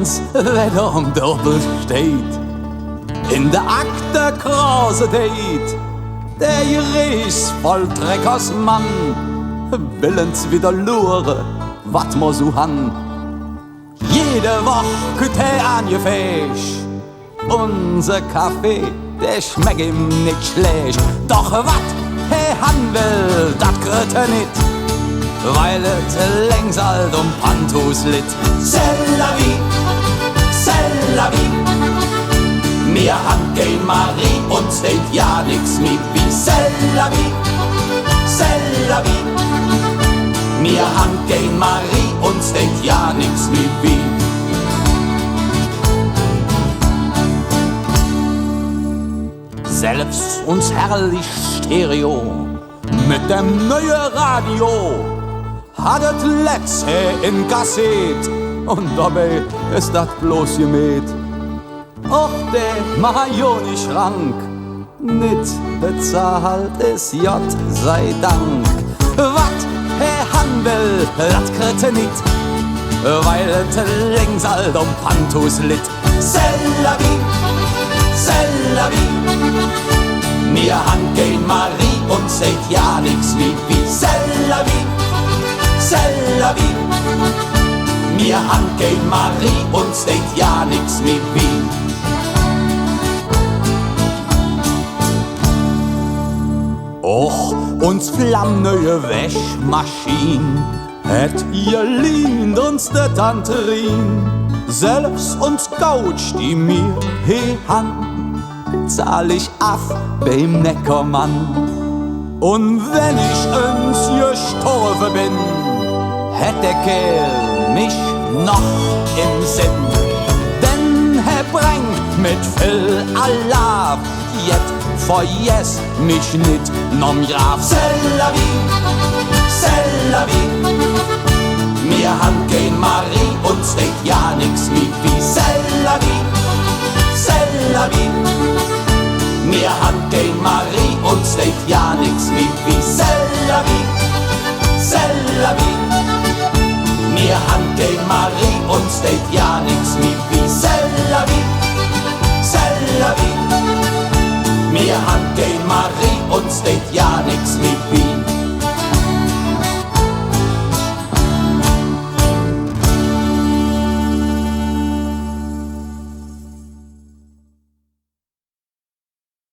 uns wieder am Doppel steht. In der Akte große Date, der Gericht voll Dreckers Mann, willens wieder lure, wat mo so han. Jede Woche der angefäsch, unser Kaffee, der schmeckt ihm nicht schlecht. Doch wat he han will, dat kriegt er nicht, weil et längs alt Pantos litt. C'est la vie, c'est la vie. Mir han kein Marie und steht ja nix mit wie. C'est la vie, c'est la vie. Mir han kein Marie und steht ja nix mit wie. Selbst uns herrlich Stereo mit dem neuen Radio hat et letzte in Gasset und dabei ist dat bloß gemäht. Och der Mahajoni-Schrank nit bezahlt ist, Gott sei Dank. Wat han will, dat kriegt er nit, weil et längs alt Pantos litt. C'est la vie, c'est la vie. Mir han kein Marie und seht ja nix mit wie. C'est la vie, c'est la vie. Mir han kein Marie und seht ja nix mit wie. Och, uns flammneue Wäschmaschin hätt ihr lient uns de Tanterin. Selbst uns Couch, die mir he han, zahl ich af beim Neckermann. Und wenn ich uns gestorben bin, hätt der Kerl mich noch im Sinn. Denn er bringt mit viel Allah, jet vergesst mich nit, nom Graf. C'est la vie, c'est la vie. Mir han kein Marie und steht ja nix mit wie. C'est la vie, c'est la vie. Mir han kein Marie und steht ja nix mit wie. C'est la vie, c'est la vie. Mir han kein Marie und steht ja nix mit wie. C'est la vie, c'est la vie. Mir han